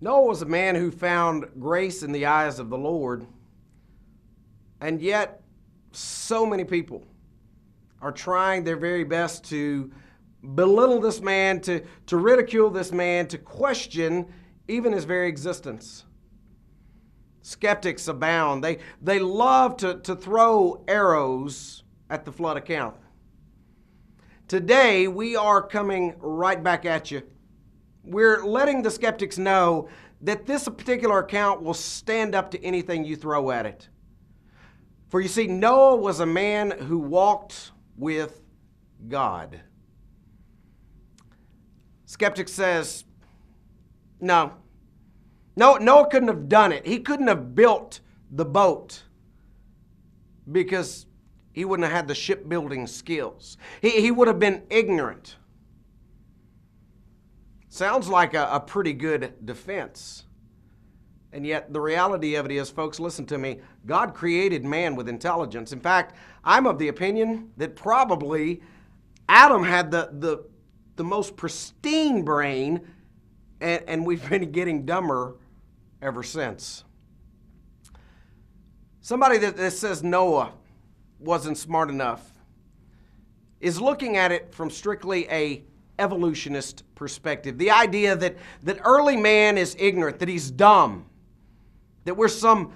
Noah was a man who found grace in the eyes of the Lord, and yet so many people are trying their very best to belittle this man, to ridicule this man, to question even his very existence. Skeptics abound. They love to throw arrows at the flood account. Today, we are coming right back at you. We're letting the skeptics know that this particular account will stand up to anything you throw at it. For you see, Noah was a man who walked with God. Skeptic says, no, Noah couldn't have done it. He couldn't have built the boat because he wouldn't have had the shipbuilding skills. He would have been ignorant. Sounds like a pretty good defense. And yet the reality of it is, folks, listen to me, God created man with intelligence. In fact, I'm of the opinion that probably Adam had the most pristine brain, and we've been getting dumber ever since. Somebody that says Noah wasn't smart enough is looking at it from strictly a evolutionist perspective. The idea that early man is ignorant, that he's dumb, that we're some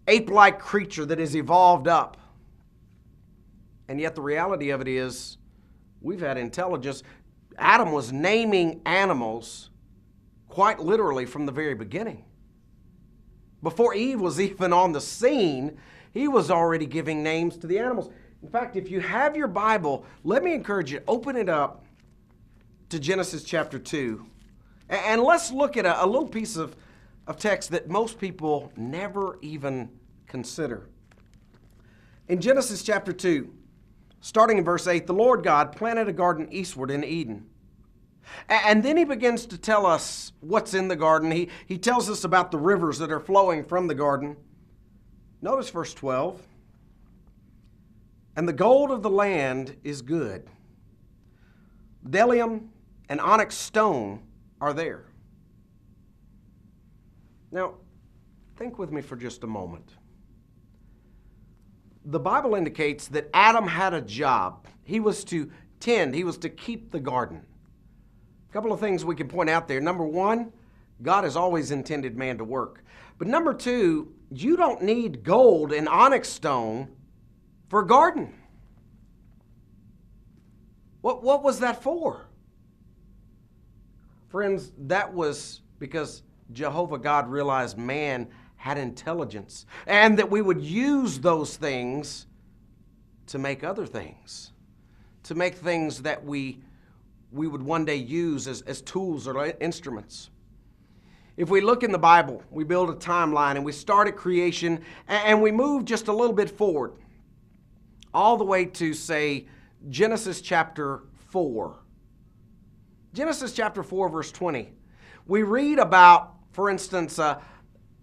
ape-like creature that has evolved up. And yet the reality of it is we've had intelligence. Adam was naming animals quite literally from the very beginning. Before Eve was even on the scene, he was already giving names to the animals. In fact, if you have your Bible, let me encourage you, open it up to Genesis chapter 2. And let's look at a little piece of text that most people never even consider. In Genesis chapter 2, starting in verse 8, the Lord God planted a garden eastward in Eden. And then he begins to tell us what's in the garden. He tells us about the rivers that are flowing from the garden. Notice verse 12. And the gold of the land is good. Bdellium and onyx stone are there. Now, think with me for just a moment. The Bible indicates that Adam had a job. He was to tend, he was to keep the garden. A couple of things we can point out there. Number one, God has always intended man to work. But number two, you don't need gold and onyx stone for a garden. What was that for? Friends, that was because Jehovah God realized man had intelligence and that we would use those things to make other things, to make things that we would one day use as tools or instruments. If we look in the Bible, we build a timeline and we start at creation and we move just a little bit forward, all the way to, say, Genesis chapter 4. Genesis chapter 4, verse 20. We read about, for instance, a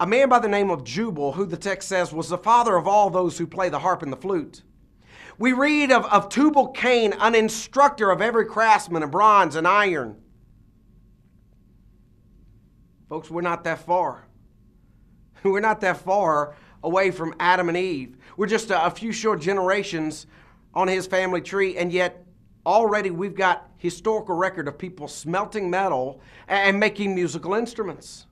man by the name of Jubal, who the text says was the father of all those who play the harp and the flute. We read of Tubal-Cain, an instructor of every craftsman of bronze and iron. Folks, we're not that far. We're not that far away from Adam and Eve. We're just a few short generations on his family tree, and yet already we've got historical record of people smelting metal and making musical instruments.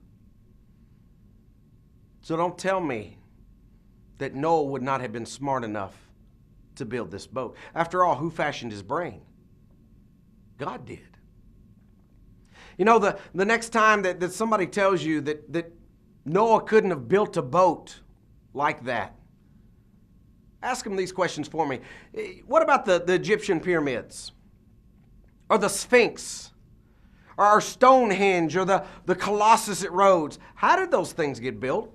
So don't tell me that Noah would not have been smart enough to build this boat. After all, who fashioned his brain? God did. You know, the next time that somebody tells you that Noah couldn't have built a boat like that, ask them these questions for me. What about the Egyptian pyramids? Or the Sphinx? Or Stonehenge? Or the Colossus at Rhodes? How did those things get built?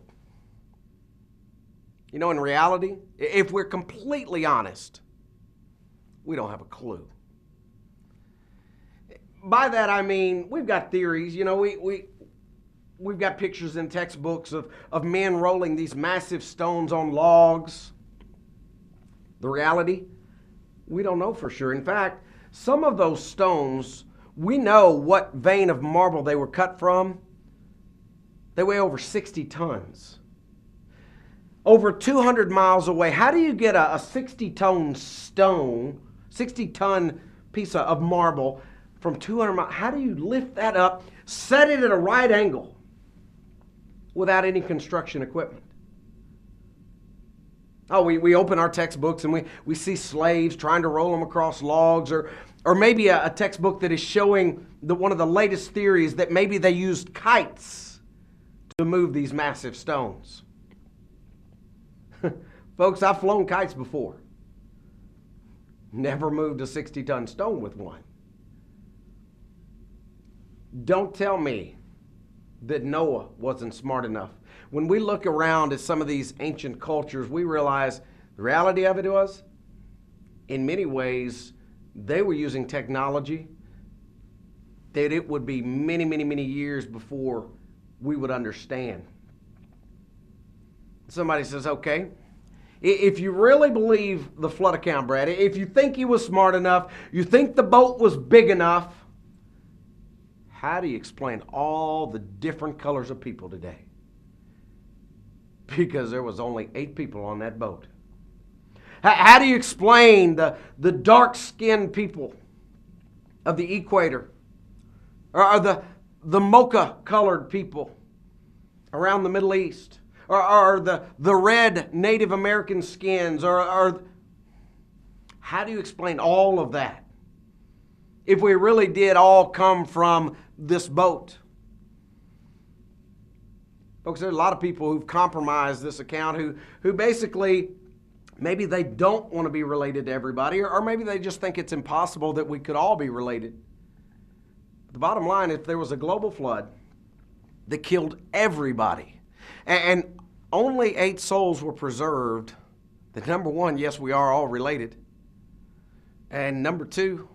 You know, in reality, if we're completely honest, we don't have a clue. By that I mean, we've got theories. You know, we've got pictures in textbooks of men rolling these massive stones on logs. The reality, we don't know for sure. In fact, some of those stones, we know what vein of marble they were cut from, They weigh over 60 tons. Over 200 miles away. How do you get a 60-ton stone, 60-ton piece of marble from 200 miles? How do you lift that up, set it at a right angle without any construction equipment? Oh, we open our textbooks and we see slaves trying to roll them across logs, or maybe a textbook that is showing one of the latest theories that maybe they used kites to move these massive stones. Folks, I've flown kites before. Never moved a 60-ton stone with one. Don't tell me that Noah wasn't smart enough. When we look around at some of these ancient cultures, we realize the reality of it was, in many ways, they were using technology that it would be many, many, many years before we would understand. Somebody says, okay, if you really believe the flood account, Brad, if you think he was smart enough, you think the boat was big enough, how do you explain all the different colors of people today? Because there was only 8 people on that boat. How do you explain the dark-skinned people of the equator, or the mocha-colored people around the Middle East, or the red Native American skins, or how do you explain all of that if we really did all come from this boat? Folks, there's a lot of people who've compromised this account who basically, maybe they don't want to be related to everybody, or maybe they just think it's impossible that we could all be related. The bottom line, if there was a global flood that killed everybody, and only 8 souls were preserved, then number one, yes, we are all related. And number 2,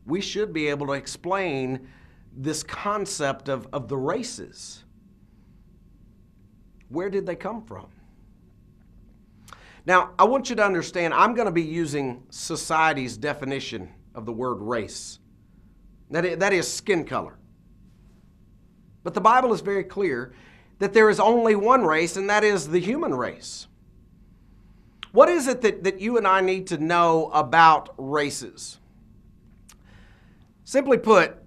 we should be able to explain this concept of the races. Where did they come from? Now, I want you to understand, I'm going to be using society's definition of the word race. That is skin color. But the Bible is very clear that there is only one race, and that is the human race. What is it that you and I need to know about races? Simply put,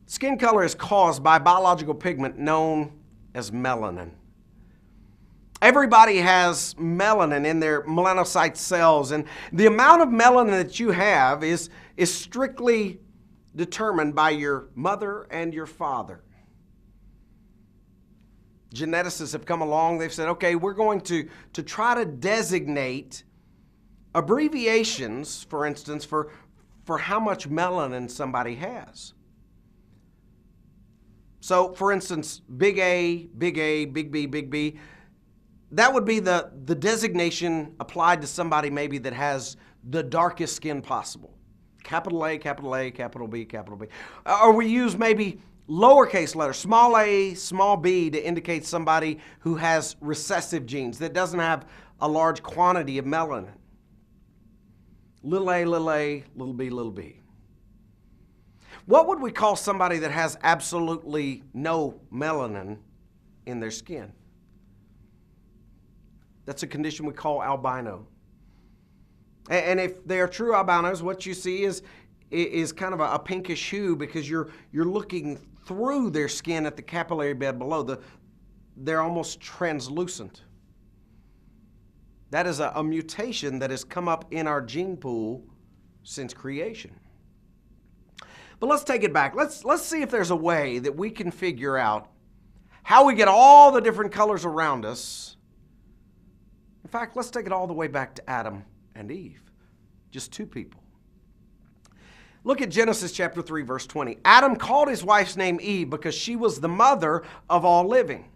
skin color is caused by a biological pigment known as melanin. Everybody has melanin in their melanocyte cells, and the amount of melanin that you have is strictly determined by your mother and your father. Geneticists have come along, they've said, okay, we're going to try to designate abbreviations, for instance, for how much melanin somebody has. So, for instance, big A, big B, big B, that would be the designation applied to somebody maybe that has the darkest skin possible. Capital A, capital A, capital B, capital B. Or we use maybe lowercase letters, small a, small b, to indicate somebody who has recessive genes, that doesn't have a large quantity of melanin. Little a, little b, little b. What would we call somebody that has absolutely no melanin in their skin? That's a condition we call albino. And if they are true albinos, what you see is kind of a pinkish hue, because you're looking through their skin at the capillary bed below. They're almost translucent. That is a mutation that has come up in our gene pool since creation. But let's take it back. Let's see if there's a way that we can figure out how we get all the different colors around us. In fact, let's take it all the way back to Adam and Eve. Just 2 people. Look at Genesis chapter 3, verse 20. Adam called his wife's name Eve because she was the mother of all living,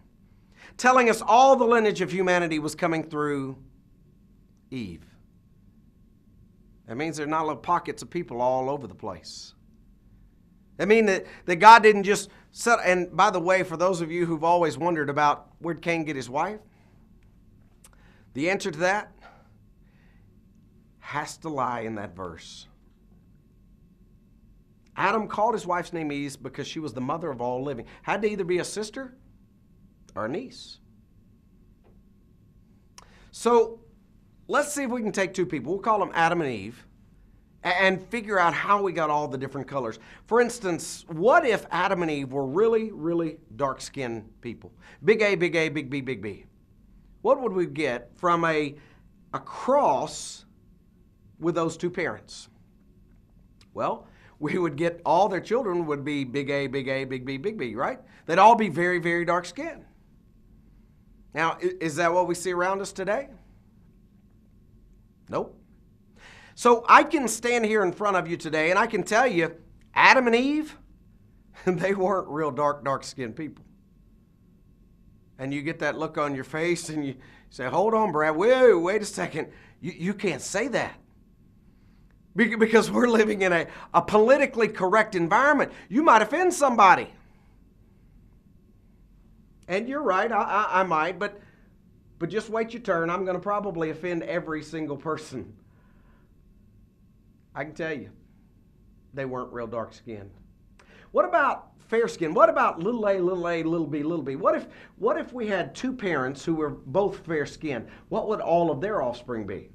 telling us all the lineage of humanity was coming through Eve. That means there are not little pockets of people all over the place. That means that God didn't just set, and by the way, for those of you who've always wondered about where'd Cain get his wife, the answer to that has to lie in that verse. Adam called his wife's name Eve because she was the mother of all living. Had to either be a sister or a niece. So let's see if we can take two people. We'll call them Adam and Eve, and figure out how we got all the different colors. For instance, what if Adam and Eve were really, really dark-skinned people? Big A, big A, big B, big B. What would we get from a cross with those two parents? Well, we would get all their children would be big A, big A, big B, big B, right? They'd all be very, very dark-skinned. Now, is that what we see around us today? Nope. So I can stand here in front of you today and I can tell you, Adam and Eve, they weren't real dark-skinned people. And you get that look on your face and you say, hold on, Brad, wait a second. You can't say that. Because we're living in a politically correct environment. You might offend somebody. And you're right, I might, but just wait your turn. I'm going to probably offend every single person. I can tell you, they weren't real dark-skinned. What about fair skin? What about little a, little b, little b? What if we had two parents who were both fair-skinned? What would all of their offspring be?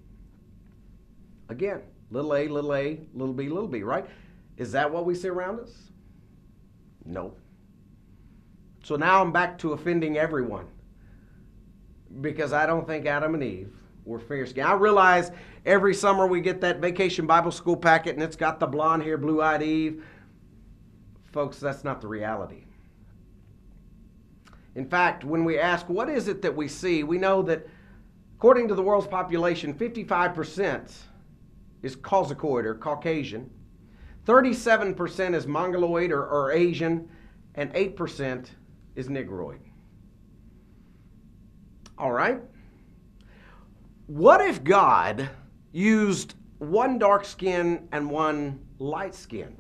Again, little a, little b, right? Is that what we see around us? No. So now I'm back to offending everyone, because I don't think Adam and Eve were fair-skinned. I realize every summer we get that Vacation Bible School packet and it's got the blonde hair, blue-eyed Eve. Folks, that's not the reality. In fact, when we ask what is it that we see, we know that according to the world's population, 55% is Caucasoid or Caucasian, 37% is Mongoloid or Asian, and 8% is Negroid. All right? What if God used one dark skin and one light skinned?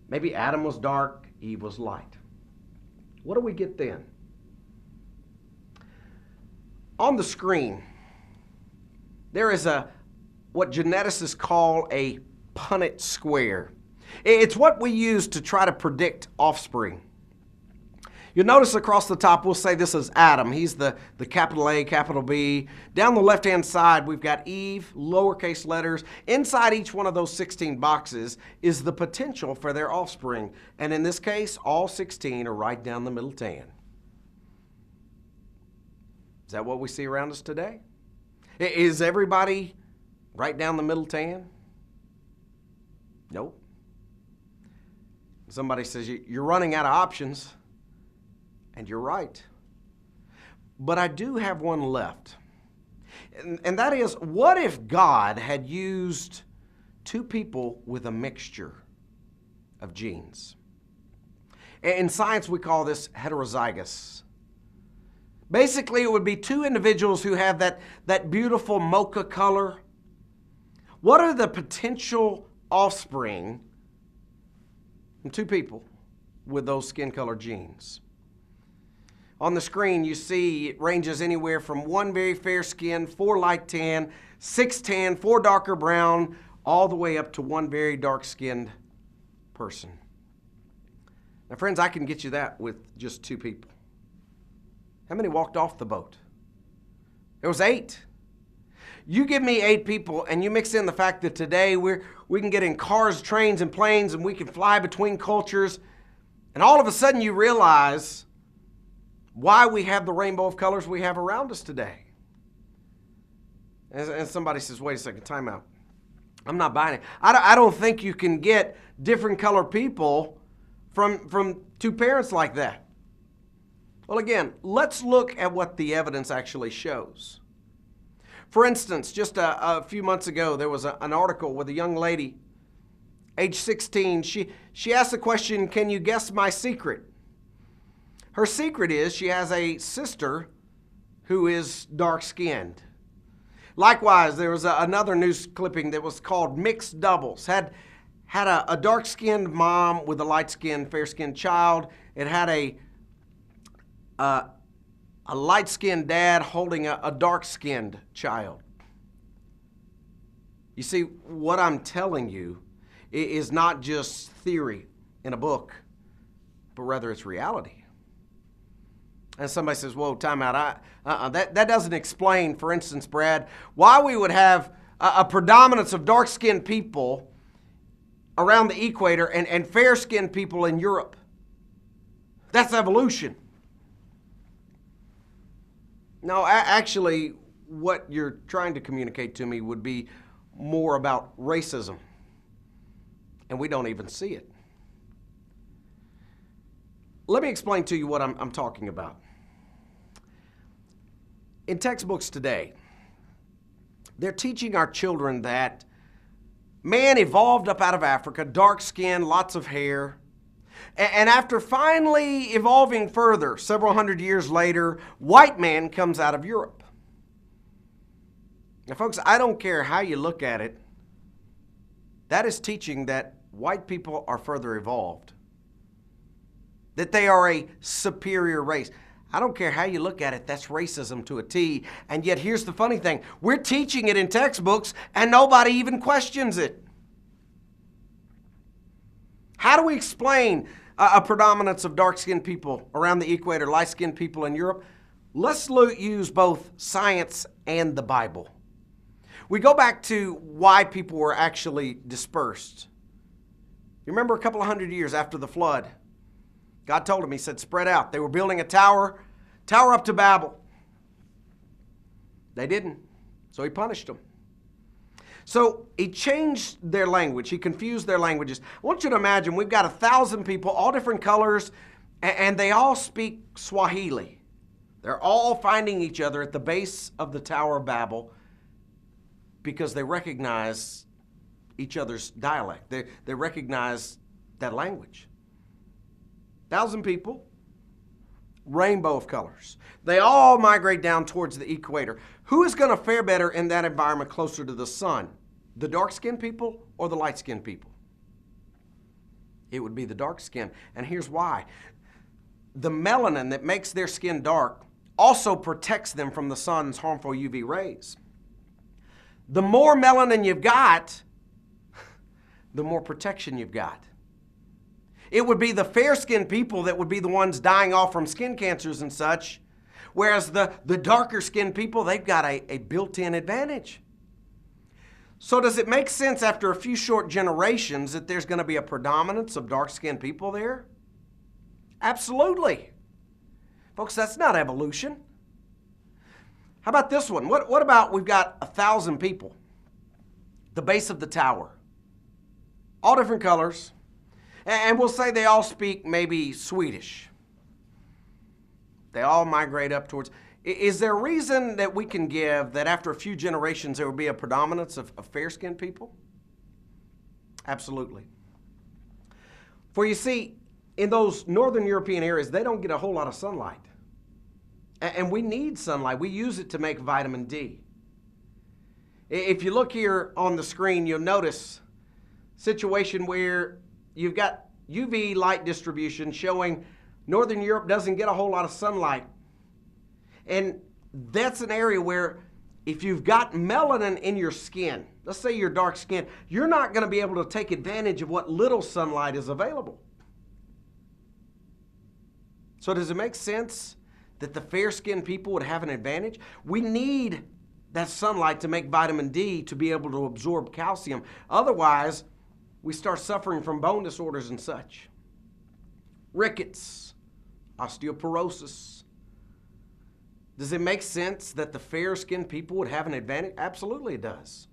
Maybe Adam was dark, Eve was light. What do we get then? On the screen, there is what geneticists call a Punnett square. It's what we use to try to predict offspring. You'll notice across the top, we'll say this is Adam. He's the capital A, capital B. Down the left-hand side, we've got Eve, lowercase letters. Inside each one of those 16 boxes is the potential for their offspring. And in this case, all 16 are right down the middle tan. Is that what we see around us today? Is everybody right down the middle tan? Nope. Somebody says, you're running out of options. And you're right. But I do have one left. And that is, what if God had used two people with a mixture of genes? In science, we call this heterozygous. Basically, it would be two individuals who have that beautiful mocha color. What are the potential offspring from two people with those skin color genes? On the screen, you see it ranges anywhere from one very fair skin, 4 light tan, 6 tan, 4 darker brown, all the way up to one very dark-skinned person. Now, friends, I can get you that with just two people. How many walked off the boat? There was 8. You give me 8 people, and you mix in the fact that today we can get in cars, trains, and planes, and we can fly between cultures, and all of a sudden you realize why we have the rainbow of colors we have around us today. And somebody says, wait a second, time out. I'm not buying it. I don't think you can get different color people from two parents like that. Well, again, let's look at what the evidence actually shows. For instance, just a few months ago, there was an article with a young lady, age 16. She asked the question, can you guess my secret? Her secret is she has a sister who is dark-skinned. Likewise, there was another news clipping that was called Mixed Doubles. Had a dark-skinned mom with a light-skinned, fair-skinned child. It had a light-skinned dad holding a dark-skinned child. You see, what I'm telling you is not just theory in a book, but rather it's reality. And somebody says, whoa, time out. That doesn't explain, for instance, Brad, why we would have a predominance of dark-skinned people around the equator and fair-skinned people in Europe. That's evolution. No, actually, what you're trying to communicate to me would be more about racism. And we don't even see it. Let me explain to you what I'm talking about. In textbooks today, they're teaching our children that man evolved up out of Africa, dark skin, lots of hair, and after finally evolving further, several hundred years later, white man comes out of Europe. Now, folks, I don't care how you look at it, that is teaching that white people are further evolved, that they are a superior race. I don't care how you look at it, that's racism to a T. And yet here's the funny thing, we're teaching it in textbooks and nobody even questions it. How do we explain a predominance of dark-skinned people around the equator, light-skinned people in Europe? Let's use both science and the Bible. We go back to why people were actually dispersed. You remember a couple of hundred years after the flood, God told him, he said, spread out. They were building a tower up to Babel. They didn't, so he punished them. So he changed their language. He confused their languages. I want you to imagine we've got 1,000 people, all different colors, and they all speak Swahili. They're all finding each other at the base of the Tower of Babel because they recognize each other's dialect. They recognize that language. 1,000 people, rainbow of colors. They all migrate down towards the equator. Who is going to fare better in that environment closer to the sun? The dark-skinned people or the light-skinned people? It would be the dark-skinned. And here's why. The melanin that makes their skin dark also protects them from the sun's harmful UV rays. The more melanin you've got, the more protection you've got. It would be the fair-skinned people that would be the ones dying off from skin cancers and such, whereas the darker-skinned people, they've got a built-in advantage. So does it make sense after a few short generations that there's going to be a predominance of dark-skinned people there? Absolutely. Folks, that's not evolution. How about this one? What about we've got 1,000 people, the base of the tower, all different colors, and we'll say they all speak maybe Swedish. They all migrate up towards. Is there a reason that we can give that after a few generations there will be a predominance of fair-skinned people? Absolutely. For you see, in those northern European areas, they don't get a whole lot of sunlight. And we need sunlight. We use it to make vitamin D. If you look here on the screen, you'll notice a situation where you've got UV light distribution showing Northern Europe doesn't get a whole lot of sunlight. And that's an area where if you've got melanin in your skin, let's say you're dark skinned, you're not going to be able to take advantage of what little sunlight is available. So does it make sense that the fair-skinned people would have an advantage? We need that sunlight to make vitamin D to be able to absorb calcium. Otherwise, we start suffering from bone disorders and such. Rickets, osteoporosis. Does it make sense that the fair-skinned people would have an advantage? Absolutely it does.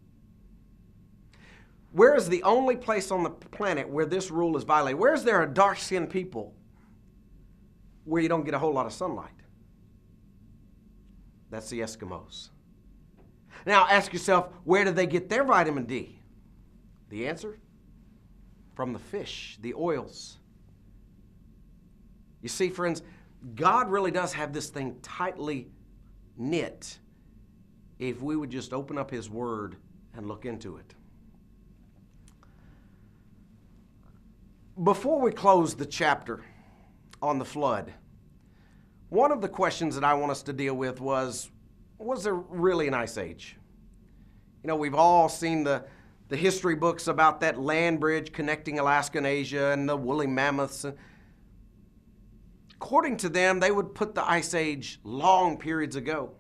Where is the only place on the planet where this rule is violated? Where is there a dark-skinned people where you don't get a whole lot of sunlight? That's the Eskimos. Now ask yourself, where do they get their vitamin D? The answer? From the fish, the oils. You see, friends, God really does have this thing tightly knit if we would just open up His Word and look into it. Before we close the chapter on the flood, one of the questions that I want us to deal with was there really an ice age? You know, we've all seen the history books about that land bridge connecting Alaska and Asia and the woolly mammoths. According to them, they would put the Ice Age long periods ago.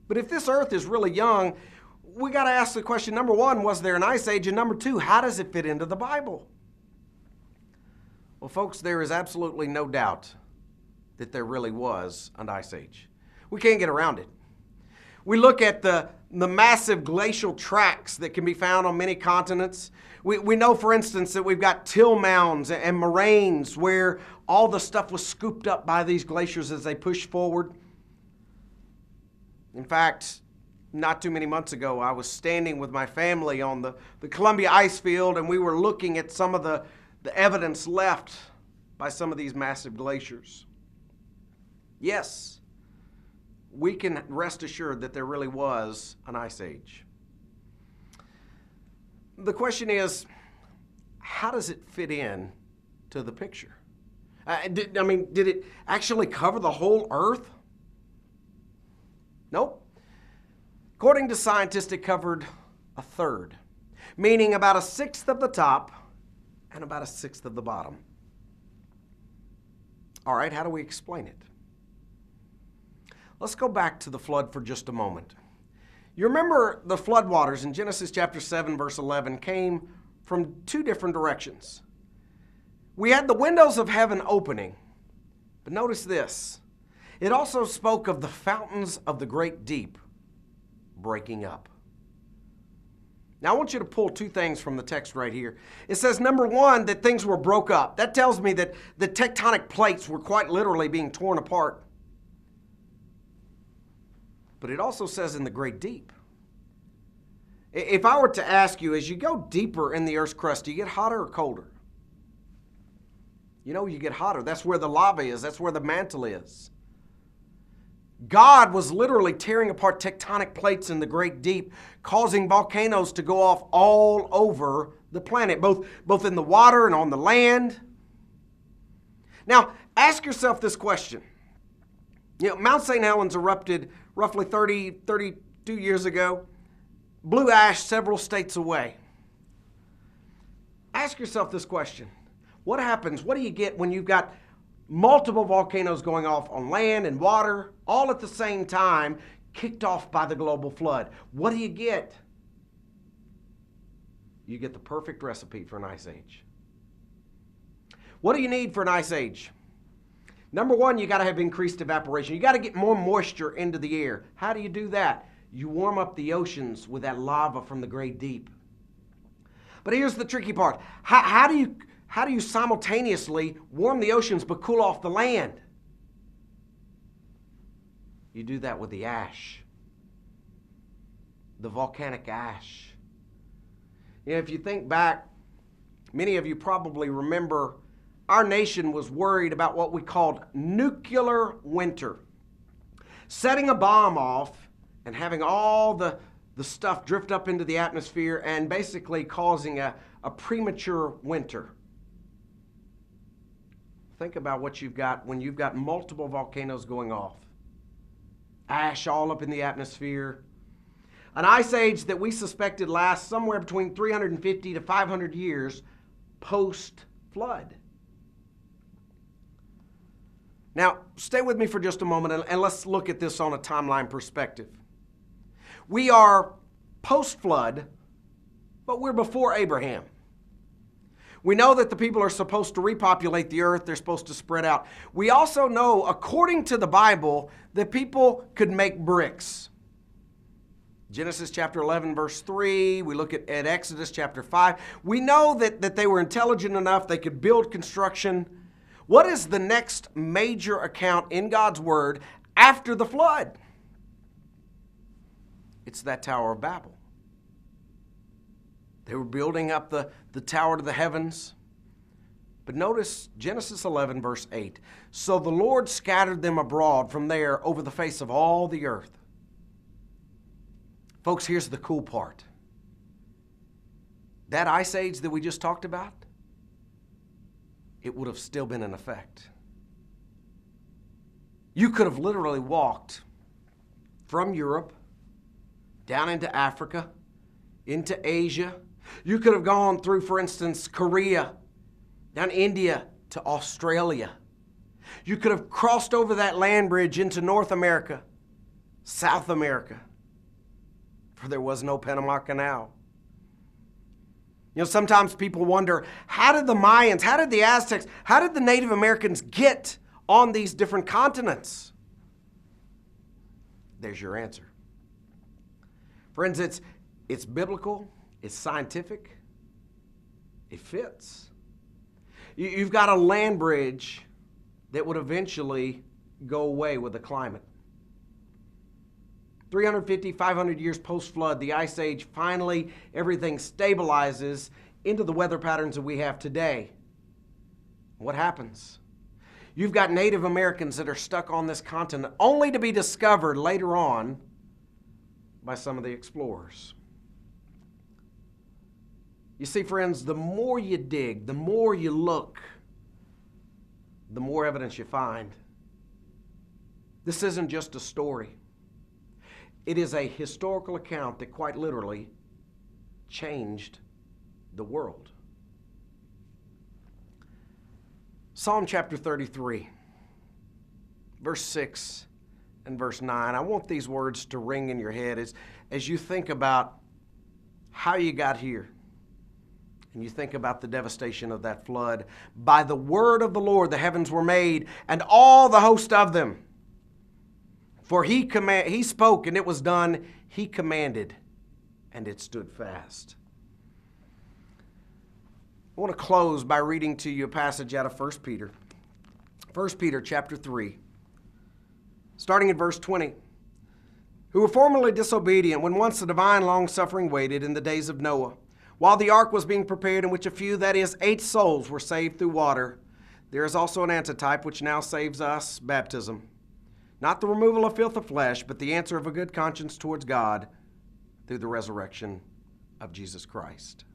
But if this Earth is really young, we got to ask the question, number one, was there an Ice Age? And number two, how does it fit into the Bible? Well, folks, there is absolutely no doubt that there really was an Ice Age. We can't get around it. We look at the massive glacial tracts that can be found on many continents. We know, for instance, that we've got till mounds and moraines where all the stuff was scooped up by these glaciers as they pushed forward. In fact, not too many months ago, I was standing with my family on the Columbia ice field, and we were looking at some of the evidence left by some of these massive glaciers. Yes, we can rest assured that there really was an Ice Age. The question is, how does it fit in to the picture? Did it actually cover the whole Earth? Nope. According to scientists, it covered a third, meaning about a sixth of the top and about a sixth of the bottom. All right, how do we explain it? Let's go back to the flood for just a moment. You remember the floodwaters in Genesis chapter 7, verse 11 came from two different directions. We had the windows of heaven opening, but notice this. It also spoke of the fountains of the great deep breaking up. Now I want you to pull two things from the text right here. It says, number one, that things were broke up. That tells me that the tectonic plates were quite literally being torn apart. But it also says in the great deep. If I were to ask you, as you go deeper in the Earth's crust, do you get hotter or colder? You know, you get hotter. That's where the lava is. That's where the mantle is. God was literally tearing apart tectonic plates in the great deep, causing volcanoes to go off all over the planet, both in the water and on the land. Now, ask yourself this question. You know, Mount St. Helens erupted roughly 32 years ago, blew ash several states away. Ask yourself this question. What happens? What do you get when you've got multiple volcanoes going off on land and water, all at the same time, kicked off by the global flood? What do you get? You get the perfect recipe for an Ice Age. What do you need for an Ice Age? Number one, you got to have increased evaporation. You got to get more moisture into the air. How do you do that? You warm up the oceans with that lava from the great deep. But here's the tricky part. How do you simultaneously warm the oceans but cool off the land? You do that with the ash, the volcanic ash. You know, if you think back, many of you probably remember our nation was worried about what we called nuclear winter. Setting a bomb off and having all the stuff drift up into the atmosphere and basically causing a premature winter. Think about what you've got when you've got multiple volcanoes going off. Ash all up in the atmosphere. An Ice Age that we suspected lasts somewhere between 350 to 500 years post-flood. Now, stay with me for just a moment and let's look at this on a timeline perspective. We are post-flood, but we're before Abraham. We know that the people are supposed to repopulate the earth. They're supposed to spread out. We also know, according to the Bible, that people could make bricks. Genesis chapter 11, verse 3. We look at Exodus chapter 5. We know that they were intelligent enough. They could build construction. What is the next major account in God's Word after the flood? It's that Tower of Babel. They were building up the tower to the heavens. But notice Genesis 11, verse 8. So the Lord scattered them abroad from there over the face of all the earth. Folks, here's the cool part. That Ice Age that we just talked about, it would have still been in effect. You could have literally walked from Europe down into Africa, into Asia. You could have gone through, for instance, Korea, down India to Australia. You could have crossed over that land bridge into North America, South America, for there was no Panama Canal. You know, sometimes people wonder, how did the Mayans, how did the Aztecs, how did the Native Americans get on these different continents? There's your answer. Friends, it's biblical, it's scientific, it fits. You've got a land bridge that would eventually go away with the climate. 350, 500 years post-flood, the Ice Age, finally everything stabilizes into the weather patterns that we have today. What happens? You've got Native Americans that are stuck on this continent only to be discovered later on by some of the explorers. You see, friends, the more you dig, the more you look, the more evidence you find. This isn't just a story. It is a historical account that quite literally changed the world. Psalm chapter 33, verse 6 and verse 9. I want these words to ring in your head as you think about how you got here. And you think about the devastation of that flood. By the word of the Lord the heavens were made, and all the host of them. For he spoke, and it was done. He commanded, and it stood fast. I want to close by reading to you a passage out of 1 Peter. 1 Peter chapter 3, starting in verse 20. Who were formerly disobedient when once the divine long-suffering waited in the days of Noah, while the ark was being prepared, in which a few, that is, 8 souls, were saved through water. There is also an antitype which now saves us, baptism. Not the removal of filth of flesh, but the answer of a good conscience towards God through the resurrection of Jesus Christ.